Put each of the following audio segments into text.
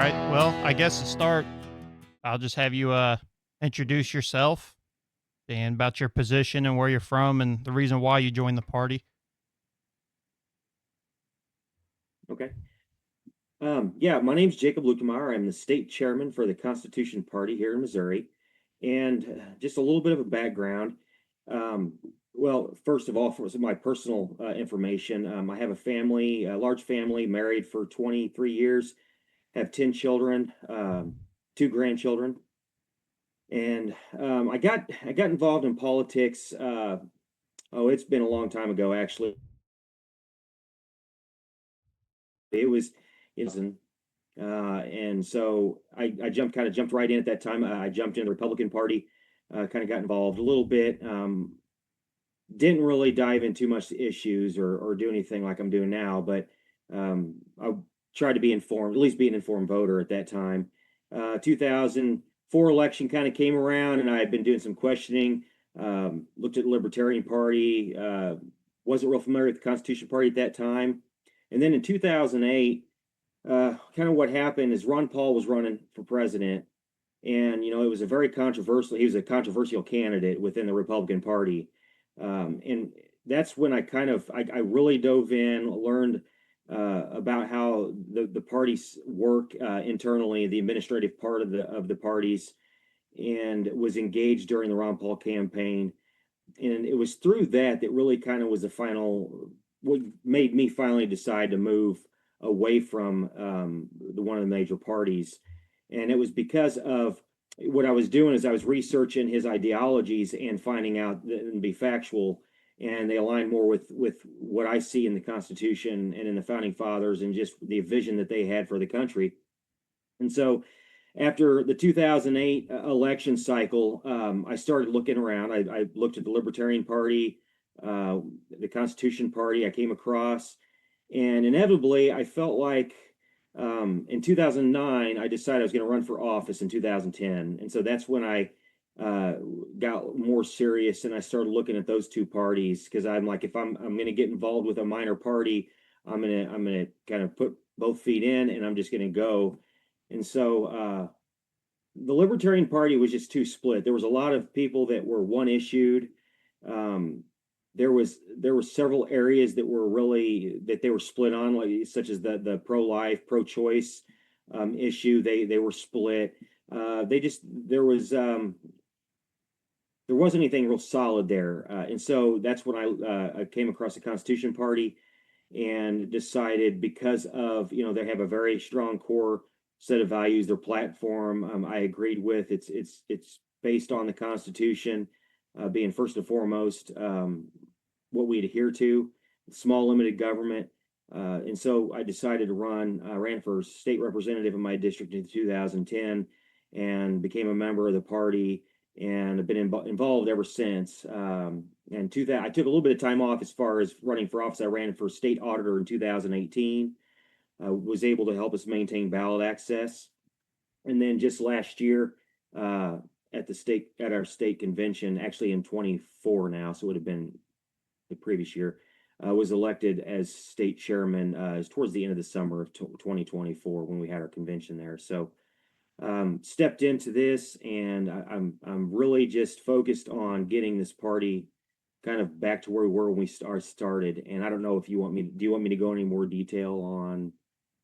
right. Well, I guess to start, I'll just have you introduce yourself and about your position and where you're from and the reason why you joined the party. Okay. Yeah, my name's Jacob Luetkemeyer. I'm the state chairman for the Constitution Party here in Missouri. And just a little bit of a background. Um, well, first of all, for some of my personal information, I have a family, a large family, married for 23 years, have 10 children, two grandchildren. And I got involved in politics. It's been a long time ago, actually. It was in and so I jumped right in at that time. I jumped in the Republican Party, kind of got involved a little bit. Didn't really dive in too much to issues or do anything like I'm doing now, but I tried to be informed, at least be an informed voter at that time. 2004 election kind of came around, and I had been doing some questioning. Looked at the Libertarian Party. Wasn't real familiar with the Constitution Party at that time, and then in 2008 kind of what happened is Ron Paul was running for president, and it was a very controversial. He was a controversial candidate within the Republican Party, and that's when I really dove in, learned about how the parties work internally, the administrative part of the parties, and was engaged during the Ron Paul campaign. And it was through that really kind of was the final, what made me finally decide to move away from the one of the major parties. And it was because of what I was doing is I was researching his ideologies and finding out and be factual, and they align more with what I see in the Constitution and in the founding fathers and just the vision that they had for the country. And so after the 2008 election cycle, I started looking around. I looked at the Libertarian Party, the Constitution Party. I came across, and inevitably, I felt like in 2009, I decided I was going to run for office in 2010. And so that's when I got more serious and I started looking at those two parties because I'm like, if I'm going to get involved with a minor party, I'm gonna kind of put both feet in and I'm just going to go. And so the Libertarian Party was just too split. There was a lot of people that were one issued. Um, there were several areas that were really that they were split on, like such as the pro life, pro choice issue. They were split. They just there wasn't anything real solid there, and so that's when I came across the Constitution Party and decided because of they have a very strong core set of values. Their platform I agreed with. It's based on the Constitution being first and foremost what we adhere to, small limited government. And so I decided to run. I ran for state representative in my district in 2010 and became a member of the party and have been involved ever since. And I took a little bit of time off as far as running for office. I ran for state auditor in 2018, was able to help us maintain ballot access. And then just last year, at our state convention, actually in 24 now, so it would have been the previous year, was elected as state chairman towards the end of the summer of 2024 when we had our convention there. So stepped into this, and I'm really just focused on getting this party kind of back to where we were when we started. And I don't know if do you want me to go any more detail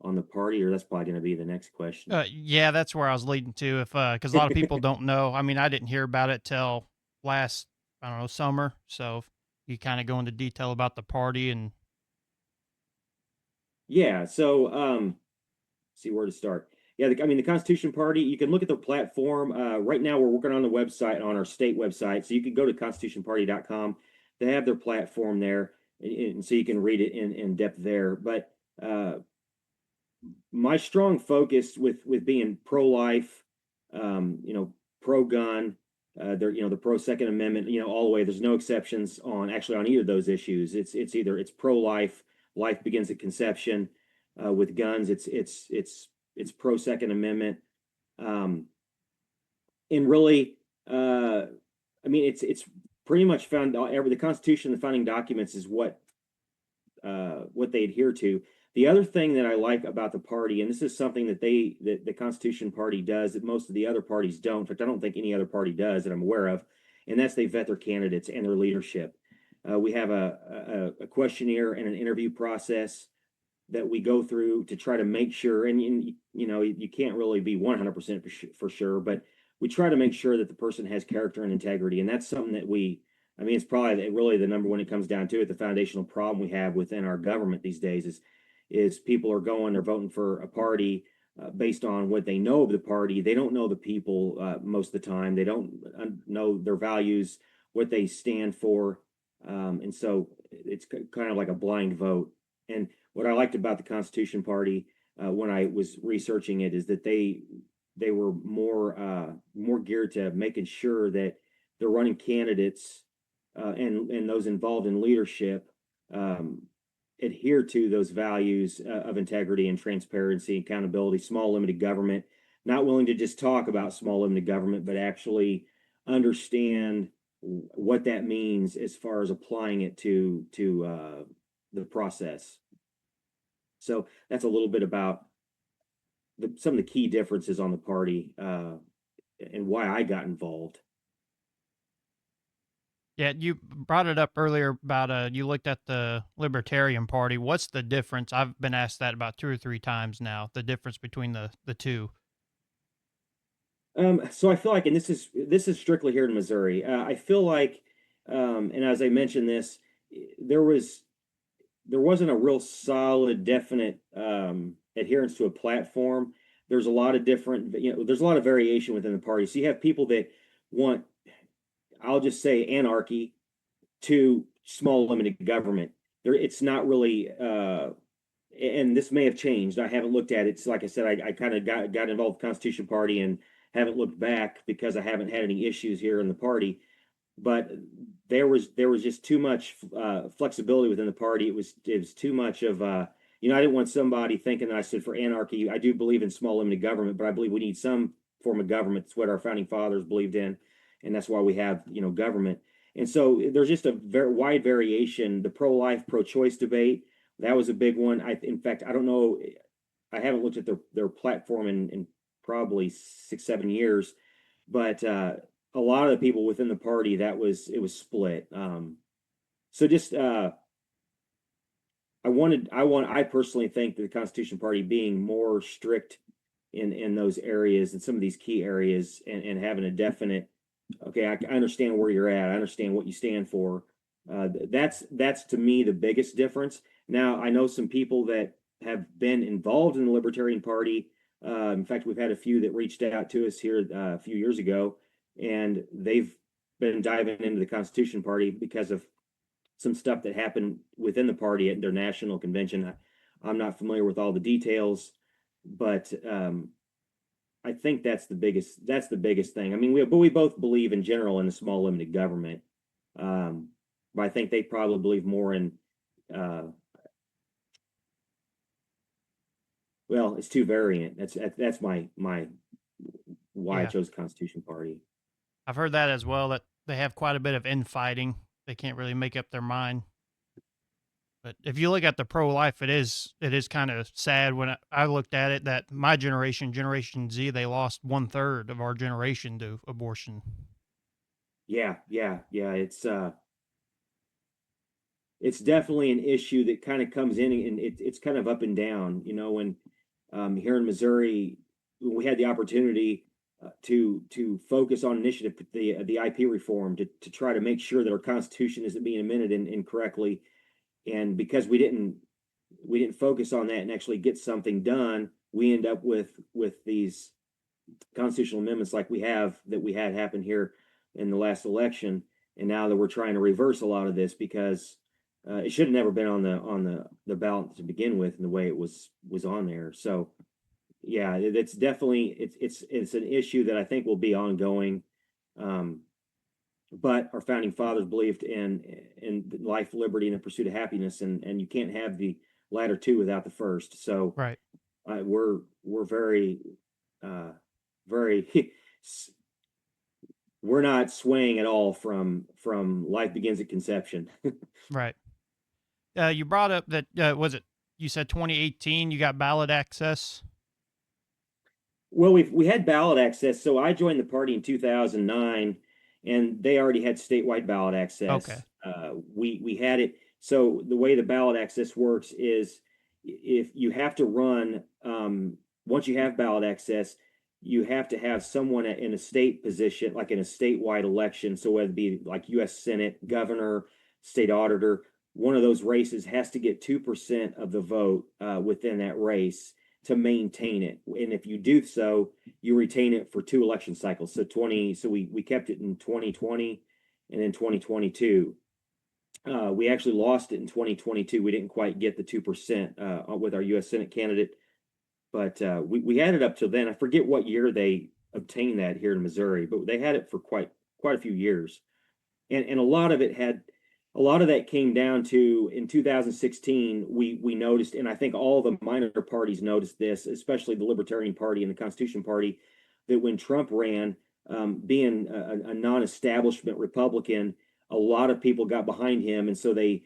on the party, or that's probably going to be the next question. Yeah, that's where I was leading to. If because a lot of people don't know. I mean, I didn't hear about it till last, I don't know, summer. So if you kind of go into detail about the party and Yeah. So see where to start. Yeah, I mean the Constitution Party. You can look at the platform. Right now, we're working on the website on our state website, so you can go to constitutionparty.com. They have their platform there, and so you can read it in depth there. But my strong focus with being pro life, pro gun, the pro Second Amendment, all the way. There's no exceptions on either of those issues. It's either it's pro life, life begins at conception. With guns, it's pro Second Amendment, and really, I mean, it's pretty much found the Constitution, the founding documents is what they adhere to. The other thing that I like about the party, and this is something that the Constitution Party does that most of the other parties don't. In fact, I don't think any other party does that I'm aware of, and that's they vet their candidates and their leadership. We have a questionnaire and an interview process that we go through to try to make sure, and you know, you can't really be 100% for sure, but we try to make sure that the person has character and integrity. And that's something that I mean, it's probably really the number when it comes down to it, the foundational problem we have within our government these days is people are going, they're voting for a party based on what they know of the party. They don't know the people most of the time. They don't know their values, what they stand for. And so it's kind of like a blind vote. And what I liked about the Constitution Party when I was researching it is that they were more geared to making sure that the running candidates and those involved in leadership um, adhere to those values of integrity and transparency, accountability, small limited government, not willing to just talk about small limited government, but actually understand what that means as far as applying it to the process. So that's a little bit about some of the key differences on the party and why I got involved. Yeah, you brought it up earlier about you looked at the Libertarian Party. What's the difference? I've been asked that about two or three times now. The difference between the two. So I feel like, and this is strictly here in Missouri. I feel like, and as I mentioned this, there was there wasn't a real solid, definite adherence to a platform. There's a lot of different, you know, there's a lot of variation within the party. So you have people that want, I'll just say, anarchy to small limited government. There, it's not really, and this may have changed. I haven't looked at it. So like I said, I kind of got involved with the Constitution Party and haven't looked back because I haven't had any issues here in the party. But there was just too much flexibility within the party. It was too much of you know, I didn't want somebody thinking that I stood for anarchy. I do believe in small limited government, but I believe we need some form of government. It's what our founding fathers believed in, and that's why we have, you know, government. And so there's just a very wide variation. The pro-life, pro-choice debate, that was a big one. In fact, I don't know. I haven't looked at their platform in probably 6 7 years, but a lot of the people within the party it was split. So just I personally think that the Constitution Party being more strict in those areas and some of these key areas and having a definite, okay, I understand where you're at, I understand what you stand for. That's to me the biggest difference. Now I know some people that have been involved in the Libertarian Party. In fact, we've had a few that reached out to us here a few years ago, and they've been diving into the Constitution Party because of some stuff that happened within the party at their national convention. I'm not familiar with all the details, but I think that's the biggest thing. I mean, we both believe in general in a small limited government, but I think they probably believe more in. Uh, well, it's too variant. That's my why I Yeah, chose the Constitution Party. I've heard that as well. That they have quite a bit of infighting. They can't really make up their mind. But if you look at the pro life, it is kind of sad when I looked at it that my generation, Generation Z, they lost one third of our generation to abortion. Yeah, yeah, yeah. It's definitely an issue that kind of comes in and it's kind of up and down. You know, when here in Missouri, we had the opportunity to focus on initiative the IP reform to try to make sure that our Constitution isn't being amended incorrectly, and because we didn't focus on that and actually get something done, we end up with these constitutional amendments like we had happen here in the last election, and now that we're trying to reverse a lot of this because it should have never been on the ballot to begin with, and the way it was on there. So yeah, it's definitely it's an issue that I think will be ongoing. Um, but our founding fathers believed in life, liberty, and the pursuit of happiness, and you can't have the latter two without the first. So Right. we're very uh, very we're not swaying at all from life begins at conception. Right. You brought up that was it you said 2018 you got ballot access. Well, we had ballot access. So I joined the party in 2009, and they already had statewide ballot Okay. access. We had it. So the way the ballot access works is if you have to run, once you have ballot access, you have to have someone in a state position, like in a statewide election. So whether it be like U.S. Senate, governor, state auditor, one of those races has to get 2% of the vote within that race to maintain it. And if you do so, you retain it for 2 election cycles. So we kept it in 2020 and in 2022. We actually lost it in 2022. We didn't quite get the 2% with our U.S. Senate candidate, but we had it up till then. I forget what year they obtained that here in Missouri, but they had it for quite a few years. And a lot of that came down to in 2016 we noticed, and I think all the minor parties noticed this, especially the Libertarian Party and the Constitution Party, that when Trump ran, being a non-establishment Republican, a lot of people got behind him, and so they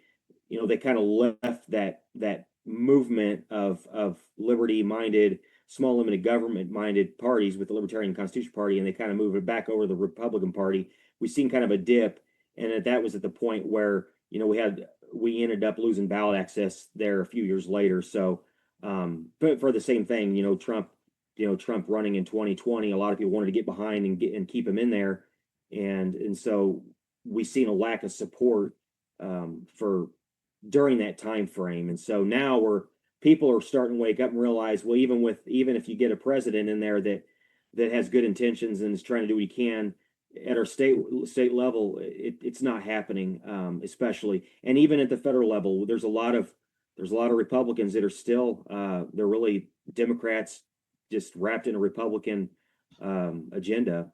kind of left that movement of liberty-minded, small limited government-minded parties with the Libertarian Constitution Party, and they kind of moved it back over to the Republican Party. We've seen kind of a dip, and that was at the point where we ended up losing ballot access there a few years later. So, but for the same thing, Trump running in 2020, a lot of people wanted to get behind and keep him in there, and so we've seen a lack of support for during that time frame. And so now people are starting to wake up and realize, well, even if you get a president in there that has good intentions and is trying to do what he can at our state level, it's not happening, especially. And even at the federal level, there's a lot of Republicans that are still they're really Democrats just wrapped in a Republican agenda,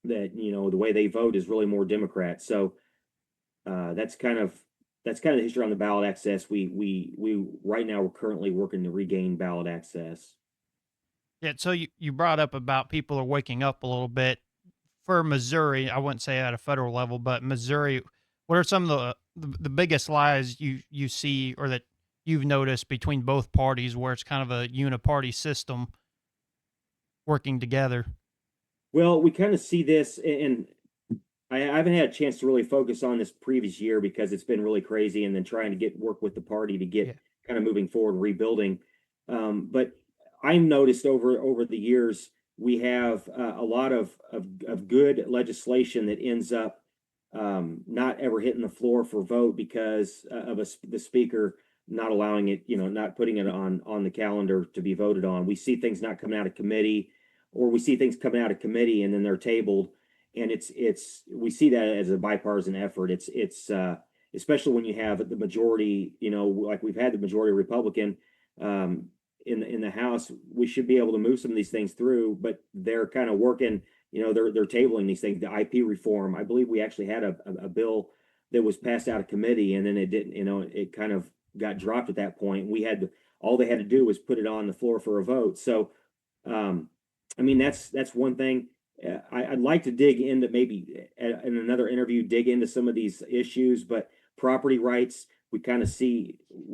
that the way they vote is really more Democrat. So that's kind of the history on the ballot access. We right now we're currently working to regain ballot access. Yeah, so you brought up about people are waking up a little bit. For Missouri, I wouldn't say at a federal level, but Missouri, what are some of the biggest lies you see or that you've noticed between both parties where it's kind of a uniparty system working together? Well, we kind of see this, and I haven't had a chance to really focus on this previous year because it's been really crazy, and then trying to work with the party to Yeah. get kind of moving forward and rebuilding. But I noticed over the years we have a lot of good legislation that ends up not ever hitting the floor for vote because of the speaker not allowing it, not putting it on the calendar to be voted on. We see things not coming out of committee, or we see things coming out of committee and then they're tabled, and it's we see that as a bipartisan effort. It's especially when you have the majority, like we've had the majority Republican in the House. We should be able to move some of these things through, but they're kind of working. They're tabling these things. The IP reform, I believe we actually had a bill that was passed out of committee, and then it didn't. It kind of got dropped at that point. All they had to do was put it on the floor for a vote. So, I mean, that's one thing. I'd like to dig into, maybe in another interview, dig into some of these issues, but property rights, we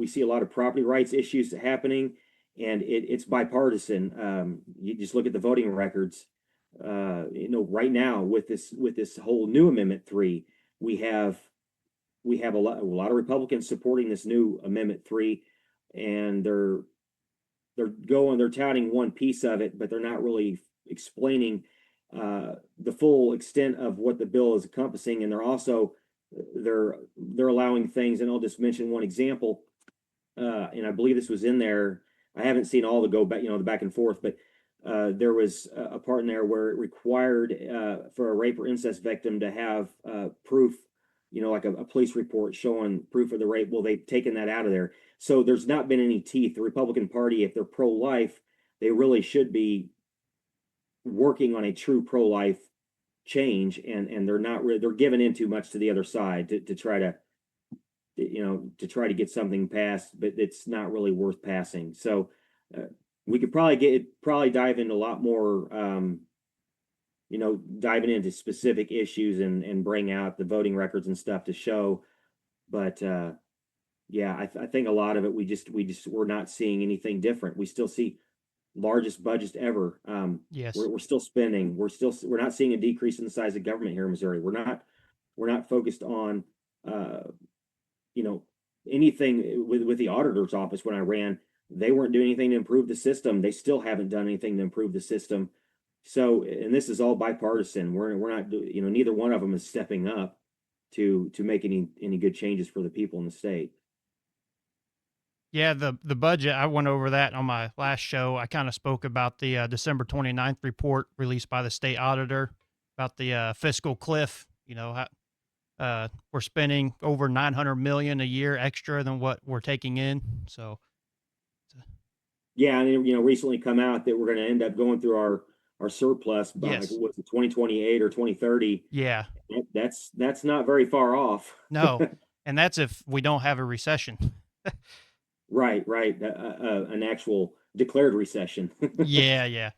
see a lot of property rights issues happening, and it's bipartisan. You just look at the voting records. Right now with this whole new Amendment 3, we have a lot of Republicans supporting this new Amendment 3, and they're touting one piece of it, but they're not really explaining the full extent of what the bill is encompassing. And they're allowing things, and I'll just mention one example. And I believe this was in there. I haven't seen all the go back, the back and forth, but there was a part in there where it required for a rape or incest victim to have proof, like a police report showing proof of the rape. Well, they've taken that out of there. So there's not been any teeth. The Republican Party, if they're pro-life, they really should be working on a true pro-life change, and they're not really, they're giving in too much to the other side to try to get something passed, but it's not really worth passing. So we could probably dive into a lot more, diving into specific issues and bring out the voting records and stuff to show. But Yeah, I think a lot of it, we're not seeing anything different. We still see largest budgets ever. Yes. We're still spending. We're not seeing a decrease in the size of government here in Missouri. We're not focused on uh, you know anything with the auditor's office. When I ran, they weren't doing anything to improve the system. They still haven't done anything to improve the system. So, and this is all bipartisan. We're not neither one of them is stepping up to make any good changes for the people in the state. Yeah, the budget, I went over that on my last show. I kind of spoke about the December 29th report released by the state auditor about the fiscal cliff. How, we're spending over 900 million a year extra than what we're taking in. So, Yeah, and recently come out that we're going to end up going through our surplus by yes. what's it, 2028 or 2030. Yeah. That's not very far off. No. And that's if we don't have a recession. Right, right. An actual declared recession. Yeah, yeah.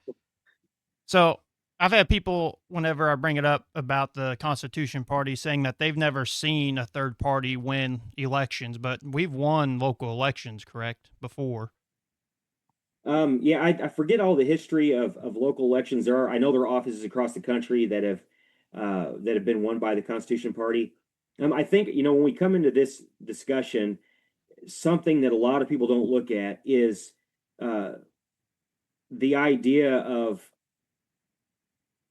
So I've had people, whenever I bring it up about the Constitution Party, saying that they've never seen a third party win elections, but we've won local elections, correct? Before. Yeah, I forget all the history of local elections. I know there are offices across the country that have been won by the Constitution Party. I think when we come into this discussion, something that a lot of people don't look at is uh, the idea of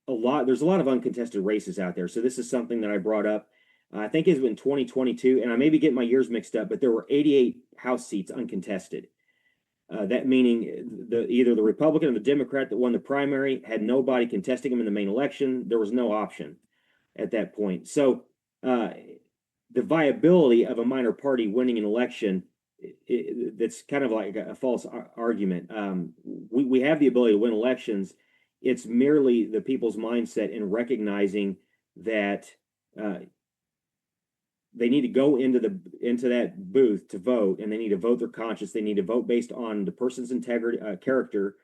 there's a lot of uncontested races out there. So this is something that I brought up. I think it's been 2022, and I may be getting my years mixed up, but there were 88 House seats uncontested. That meaning either the Republican or the Democrat that won the primary had nobody contesting them in the main election. There was no option at that point. So uh, the viability of a minor party winning an election, that's kind of like a false argument. We have the ability to win elections. It's merely the people's mindset in recognizing that uh, they need to go into that booth to vote, and they need to vote their conscience. They need to vote based on the person's integrity, character,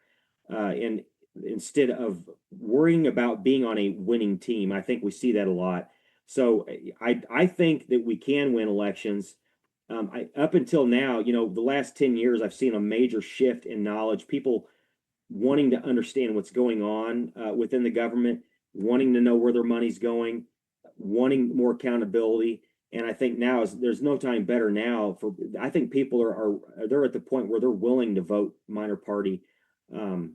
and instead of worrying about being on a winning team. I think we see that a lot. So I think that we can win elections. Up until now, the last 10 years, I've seen a major shift in knowledge. People wanting to understand what's going on within the government, wanting to know where their money's going, wanting more accountability. And I think now there's no time better now for. I think people are they're at the point where they're willing to vote minor party, um,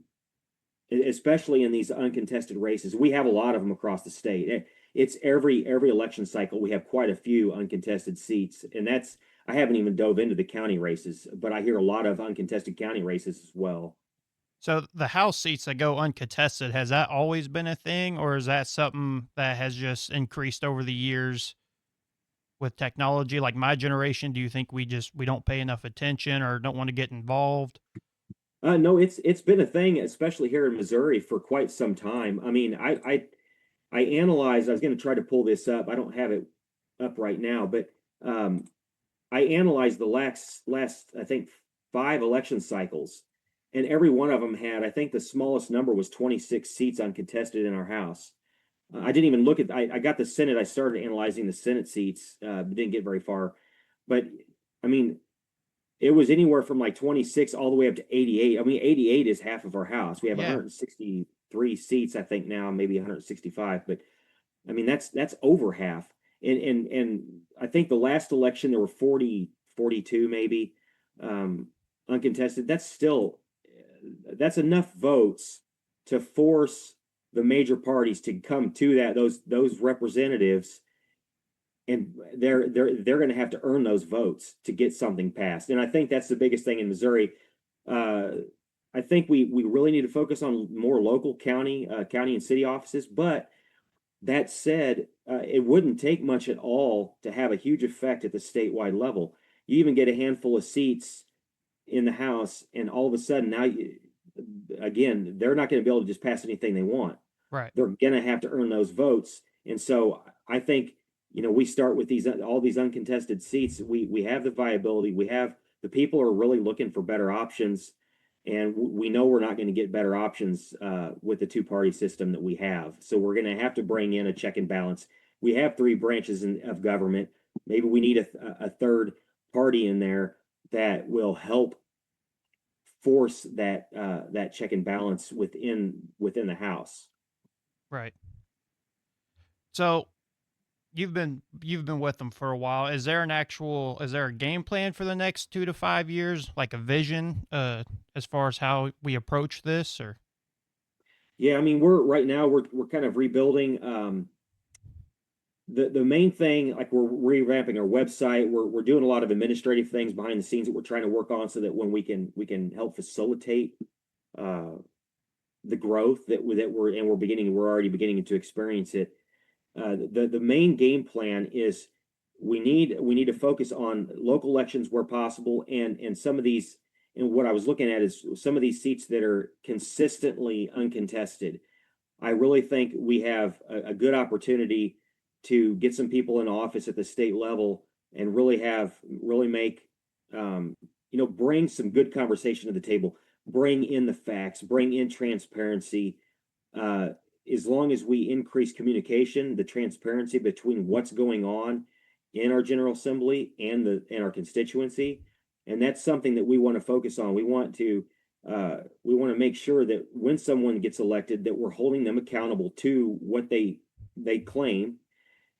especially in these uncontested races. We have a lot of them across the state. It's every election cycle we have quite a few uncontested seats, and I haven't even dove into the county races, but I hear a lot of uncontested county races as well. So the House seats that go uncontested, has that always been a thing, or is that something that has just increased over the years with technology? Like my generation, do you think we don't pay enough attention or don't want to get involved? No, it's been a thing, especially here in Missouri, for quite some time. I mean, I analyzed. I was going to try to pull this up. I don't have it up right now, but um, I analyzed the last I think 5 election cycles, and every one of them had. I think the smallest number was 26 seats uncontested in our House. I didn't even look at. I got the Senate. I started analyzing the Senate seats, but didn't get very far. But I mean, it was anywhere from like 26 all the way up to 88. I mean, 88 is half of our House. We have Yeah. 163 seats, I think now, maybe 165. But I mean, that's over half. And I think the last election there were 40, 42 maybe um, uncontested. That's enough votes to force the major parties to come to those representatives, and they're going to have to earn those votes to get something passed. And I think that's the biggest thing in Missouri. Uh, I think we really need to focus on more local county and city offices. But that said, it wouldn't take much at all to have a huge effect at the statewide level. You even get a handful of seats in the House, and all of a sudden again, they're not going to be able to just pass anything they want. Right. They're going to have to earn those votes. And so I think we start with all these uncontested seats. We have the viability. We have the people are really looking for better options, and we know we're not going to get better options with the two-party system that we have. So we're going to have to bring in a check and balance. We have 3 branches of government. Maybe we need a third party in there that will help force that check and balance within the house. Right. So you've been with them for a while. Is there a game plan for the next 2 to 5 years, like a vision, as far as how we approach this, or? Yeah, I mean, we're right now we're kind of rebuilding. The main thing, like we're revamping our website. We're doing a lot of administrative things behind the scenes that we're trying to work on, so that when we can help facilitate uh, the growth we're already beginning to experience it. The main game plan is we need to focus on local elections where possible, and some of these. And what I was looking at is some of these seats that are consistently uncontested. I really think we have a good opportunity to get some people in office at the state level and really make bring some good conversation to the table, bring in the facts, bring in transparency. Uh, as long as we increase communication, the transparency between what's going on in our General Assembly and our constituency, and that's something that we want to focus on. We want to make sure that when someone gets elected, that we're holding them accountable to what they claim,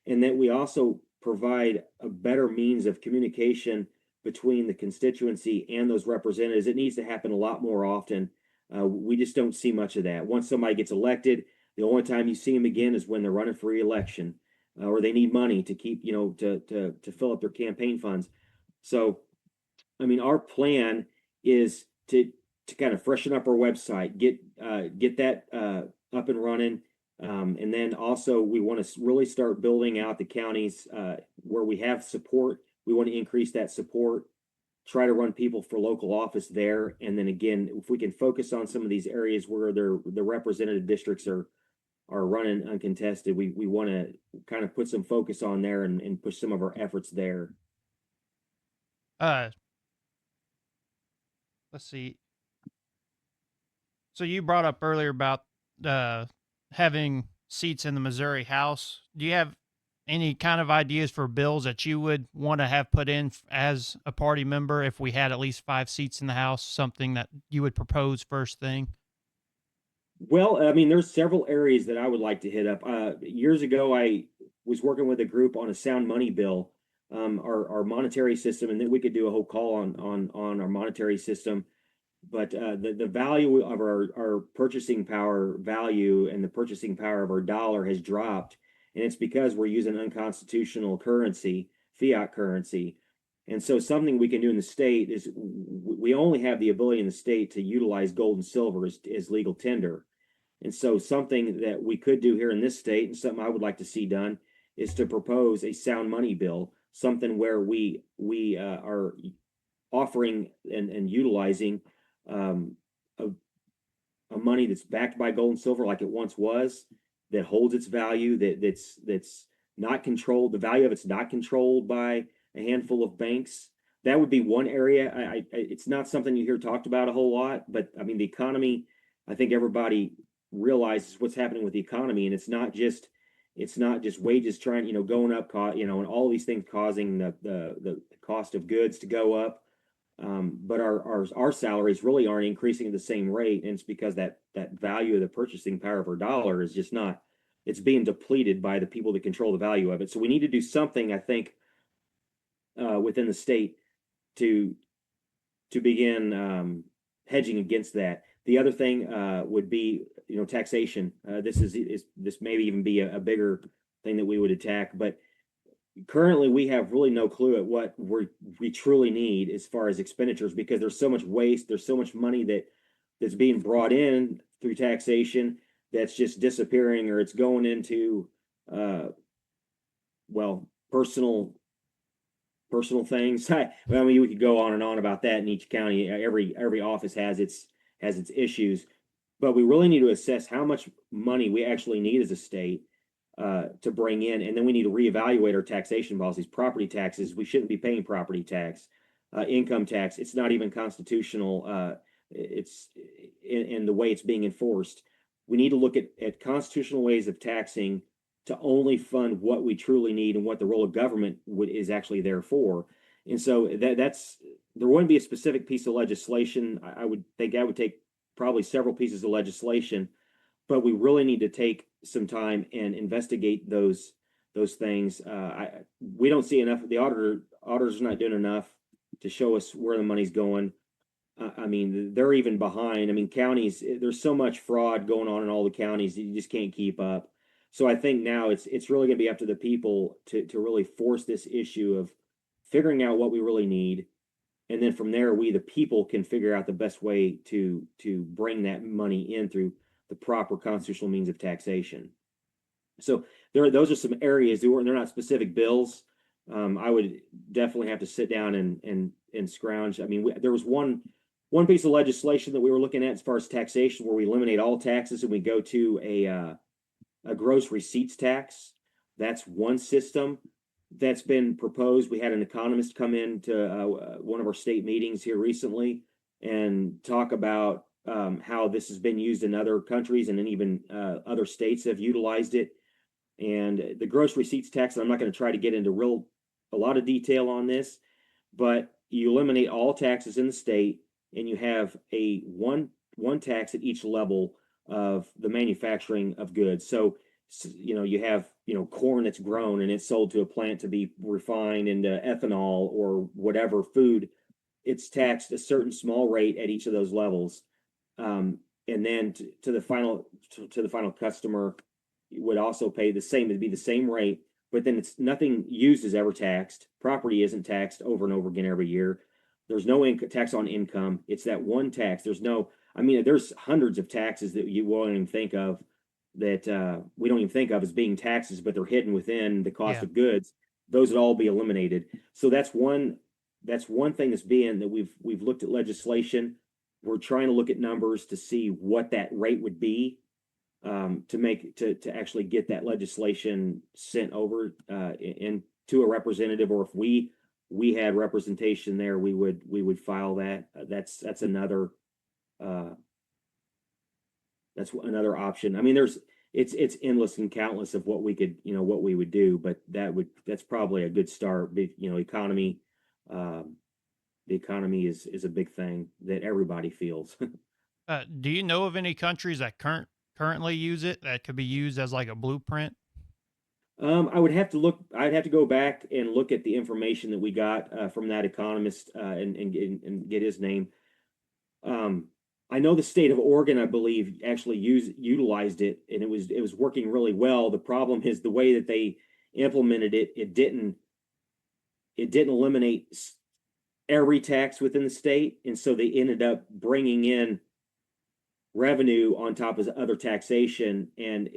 and that we also provide a better means of communication between the constituency and those representatives. It needs to happen a lot more often. We just don't see much of that. Once somebody gets elected, the only time you see them again is when they're running for reelection, or they need money to keep, to fill up their campaign funds. So, I mean, our plan is to kind of freshen up our website, get that up and running, and then also we want to really start building out the counties where we have support. We want to increase that support, try to run people for local office there, and then again, if we can focus on some of these areas where the representative districts are running uncontested, we want to kind of put some focus on there and push some of our efforts there. Uh, let's see. So you brought up earlier about uh, having seats in the Missouri House. Do you have any kind of ideas for bills that you would want to have put in as a party member if we had at least 5 seats in the House? Something that you would propose first thing? Well, I mean, there's several areas that I would like to hit up. Years ago, I was working with a group on a sound money bill, our monetary system, and then we could do a whole call on our monetary system. But the value of our purchasing power value and the purchasing power of our dollar has dropped, and it's because we're using unconstitutional currency, fiat currency. And so something we can do in the state is we only have the ability in the state to utilize gold and silver as legal tender. And so something that we could do here in this state, and something I would like to see done, is to propose a sound money bill, something where we are offering and utilizing um, a, a money that's backed by gold and silver like it once was, that holds its value, that's not controlled. The value of it's not controlled by a handful of banks. That would be one area. It's not something you hear talked about a whole lot, but I mean the economy. I think everybody realizes what's happening with the economy, and it's not just wages trying, going up, and all these things causing the cost of goods to go up. But our salaries really aren't increasing at the same rate, and it's because that value of the purchasing power of our dollar is just not. It's being depleted by the people that control the value of it. So we need to do something, I think, within the state to begin hedging against that. The other thing would be, taxation. This maybe even be a bigger thing that we would attack, but currently we have really no clue at what we truly need as far as expenditures, because there's so much waste, there's so much money that's being brought in through taxation that's just disappearing, or it's going into uh well, personal things. Well, I mean, we could go on and on about that in each county. Every office has its issues, but we really need to assess how much money we actually need as a state to bring in, and then we need to reevaluate our taxation policies. Property taxes, we shouldn't be paying property tax. Income tax, it's not even constitutional. It's in the way it's being enforced. We need to look at constitutional ways of taxing to only fund what we truly need and what the role of government is actually there for. And so that's there wouldn't be a specific piece of legislation. I would think I would take probably several pieces of legislation, but we really need to take some time and investigate those things. We don't see enough. The auditors are not doing enough to show us where the money's going. I mean, they're even behind. I mean, counties, there's so much fraud going on in all the counties that you just can't keep up. So I think now it's really going to be up to the people to really force this issue of figuring out what we really need, and then from there, we the people can figure out the best way to bring that money in through the proper constitutional means of taxation. So those are some areas they're not specific bills. I would definitely have to sit down and scrounge. I mean, there was one piece of legislation that we were looking at as far as taxation, where we eliminate all taxes and we go to a gross receipts tax. That's one system that's been proposed. We had an economist come in to one of our state meetings here recently and talk about how this has been used in other countries, and then even other states have utilized it. And the gross receipts tax, and I'm not going to try to get into a lot of detail on this, but you eliminate all taxes in the state, and you have a one tax at each level of the manufacturing of goods. So you have corn that's grown and it's sold to a plant to be refined into ethanol or whatever food. It's taxed a certain small rate at each of those levels, and then to the final customer would also pay the same. It'd be the same rate, but then it's nothing used is ever taxed. Property isn't taxed over and over again every year. There's no tax on income. It's that one tax. There's no. I mean, there's hundreds of taxes that you won't even think of, that we don't even think of as being taxes, but they're hidden within the cost Yeah. of goods. Those would all be eliminated. So that's one. That's one thing that's being that we've looked at legislation. We're trying to look at numbers to see what that rate would be, to actually get that legislation sent over in to a representative, or if we had representation there, we would file that. That's another uh, that's another option. I mean, it's endless and countless of what we could, what we would do, but that's probably a good start. Economy, um, the economy is a big thing that everybody feels. Do you know of any countries that currently use it that could be used as like a blueprint? I would have to look. I'd have to go back and look at the information that we got from that economist, and get his name. Um, I know the state of Oregon, I believe, actually utilized it, and it was working really well. The problem is the way that they implemented it. It didn't eliminate every tax within the state, and so they ended up bringing in revenue on top of other taxation. And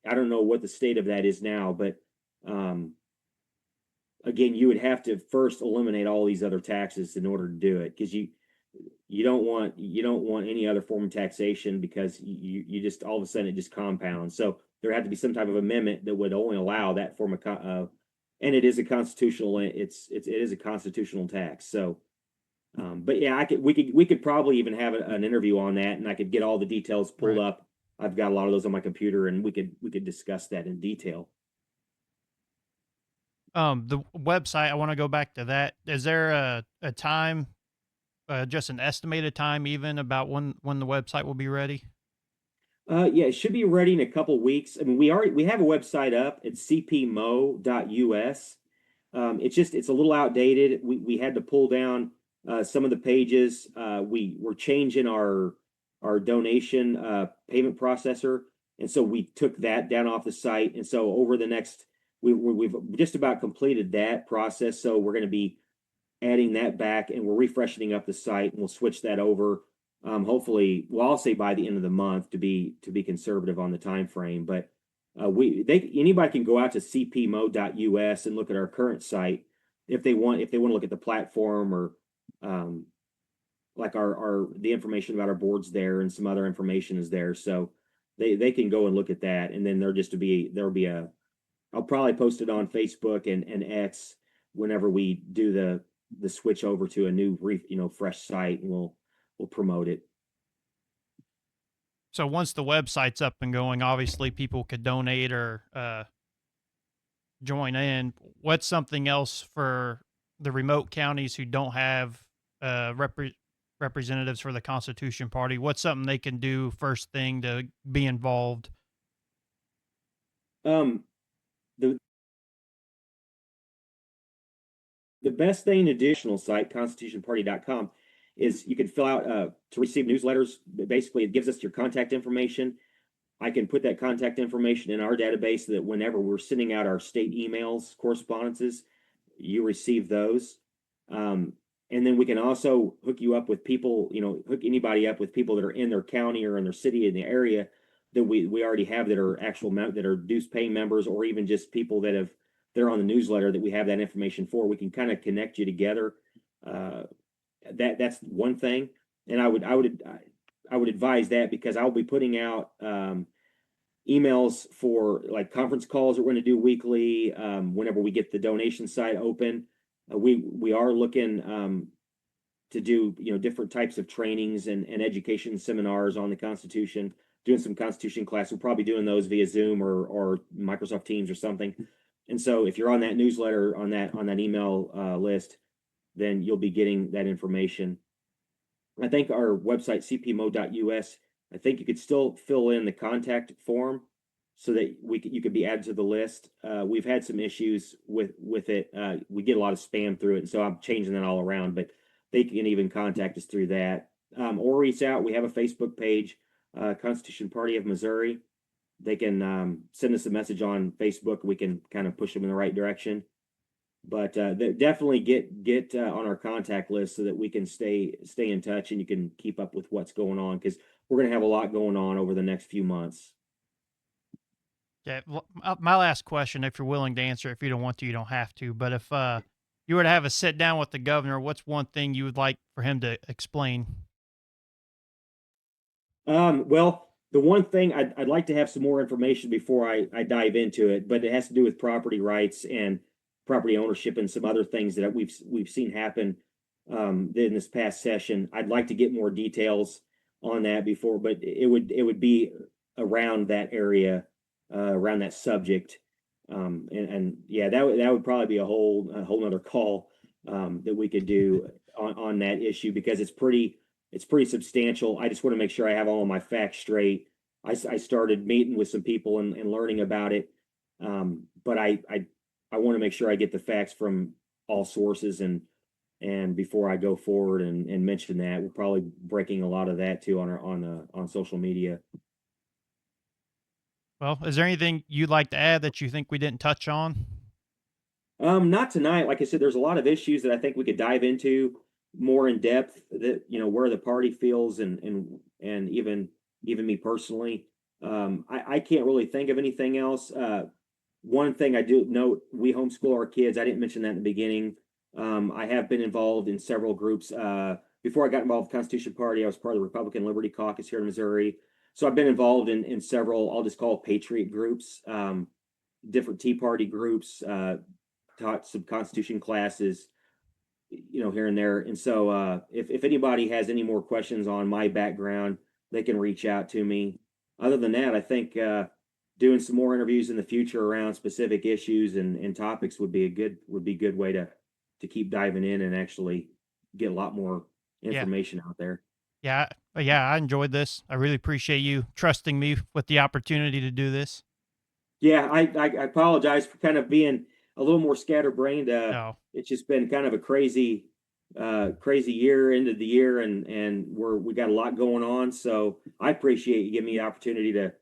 I don't know what the state of that is now, but um, again, you would have to first eliminate all these other taxes in order to do it, because you don't want any other form of taxation, because you just all of a sudden it just compounds. So there had to be some type of amendment that would only allow that form of and it is a constitutional. It is a constitutional tax. So, but yeah, we could probably even have an interview on that, and I could get all the details pulled Right. up. I've got a lot of those on my computer, and we could discuss that in detail. The website, I want to go back to that. Is there a time, just an estimated time, even about when the website will be ready? Yeah, it should be ready in a couple weeks. I mean, we have a website up. It's cpmo.us. It's a little outdated. We had to pull down some of the pages. We were changing our donation payment processor, and so we took that down off the site. And so over the next, we've just about completed that process. So we're going to be adding that back, and we're refreshing up the site, and we'll switch that over. Hopefully, well, I'll say by the end of the month, to be conservative on the time frame. But anybody can go out to cpmo.us and look at our current site if they want to look at the platform, or um, like our the information about our boards there, and some other information is there. So they can go and look at that, and then there'll be a I'll probably post it on Facebook and X whenever we do the switch over to a new fresh site, and we'll promote it. So once the website's up and going, obviously people could donate or join in. What's something else for the remote counties who don't have representatives for the Constitution Party? What's something they can do first thing to be involved? Um, the the best thing to do, national site, constitutionparty.com, is you can fill out to receive newsletters. Basically, it gives us your contact information. I can put that contact information in our database so that whenever we're sending out our state emails, correspondences, you receive those. Um, and then we can also hook you up with people, hook anybody up with people that are in their county or in their city in the area that we already have that are that are dues paying members, or even just people that are on the newsletter that we have that information for. We can kind of connect you together. Uh, that's one thing, and I would advise that, because I'll be putting out emails for like conference calls that we're going to do weekly. Whenever we get the donation site open, we are looking to do different types of trainings and education seminars on the Constitution. Doing some Constitution class, we'll probably doing those via Zoom or Microsoft Teams or something. And so if you're on that newsletter, on that email list, then you'll be getting that information. I think our website, cpmo.us, I think you could still fill in the contact form so that you could be added to the list. We've had some issues with it. We get a lot of spam through it, and so I'm changing that all around. But they can even contact us through that, or reach out. We have a Facebook page, Constitution Party of Missouri. They can send us a message on Facebook. We can kind of push them in the right direction. But definitely get on our contact list so that we can stay in touch, and you can keep up with what's going on, because we're going to have a lot going on over the next few months. Yeah, my last question, if you're willing to answer, if you don't want to, you don't have to. But if you were to have a sit down with the governor, what's one thing you would like for him to explain? Well, the one thing I'd like to have some more information before I dive into it, but it has to do with property rights and property ownership and some other things that we've seen happen in this past session. I'd like to get more details on that before, but it would be around that area, around that subject. And yeah, that would probably be a whole nother call that we could do on that issue, because it's pretty substantial. I just want to make sure I have all of my facts straight. I started meeting with some people and learning about it, but I want to make sure I get the facts from all sources, and before I go forward and mention that. We're probably breaking a lot of that too on social media. Well, is there anything you'd like to add that you think we didn't touch on? Not tonight. Like I said, there's a lot of issues that I think we could dive into more in depth. That where the party feels, and even me personally. I can't really think of anything else. One thing I do note: we homeschool our kids. I didn't mention that in the beginning. I have been involved in several groups. Before I got involved with the Constitution Party, I was part of the Republican Liberty Caucus here in Missouri. So I've been involved in several, I'll just call patriot groups, different Tea Party groups, taught some Constitution classes, here and there. And so if anybody has any more questions on my background, they can reach out to me. Other than that, I think doing some more interviews in the future around specific issues and topics would be a good way to keep diving in and actually get a lot more Yeah. information out there. Yeah, I enjoyed this. I really appreciate you trusting me with the opportunity to do this. Yeah, I apologize for kind of being a little more scatterbrained. No. It's just been kind of a crazy year, end of the year, and we got a lot going on. So I appreciate you giving me the opportunity to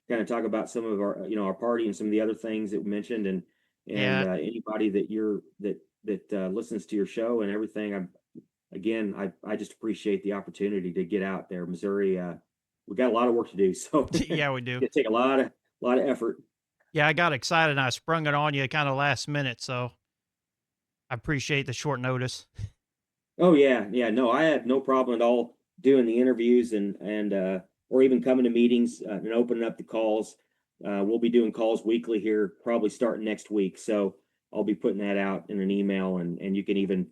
kind of talk about some of our party and some of the other things that we mentioned, and Yeah. anybody that listens to your show and everything. I just appreciate the opportunity to get out there. Missouri, we got a lot of work to do, so Yeah, we do. it take a lot of effort. Yeah, I got excited and I sprung it on you kind of last minute, so I appreciate the short notice. Oh yeah, yeah. No, I have no problem at all doing the interviews and or even coming to meetings and opening up the calls. We'll be doing calls weekly here, probably starting next week. So I'll be putting that out in an email, and you can even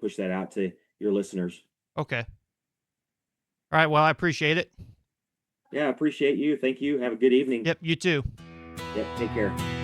push that out to your listeners. Okay. All right, well, I appreciate it. Yeah, I appreciate you. Thank you. Have a good evening. Yep, you too. Yep. Take care.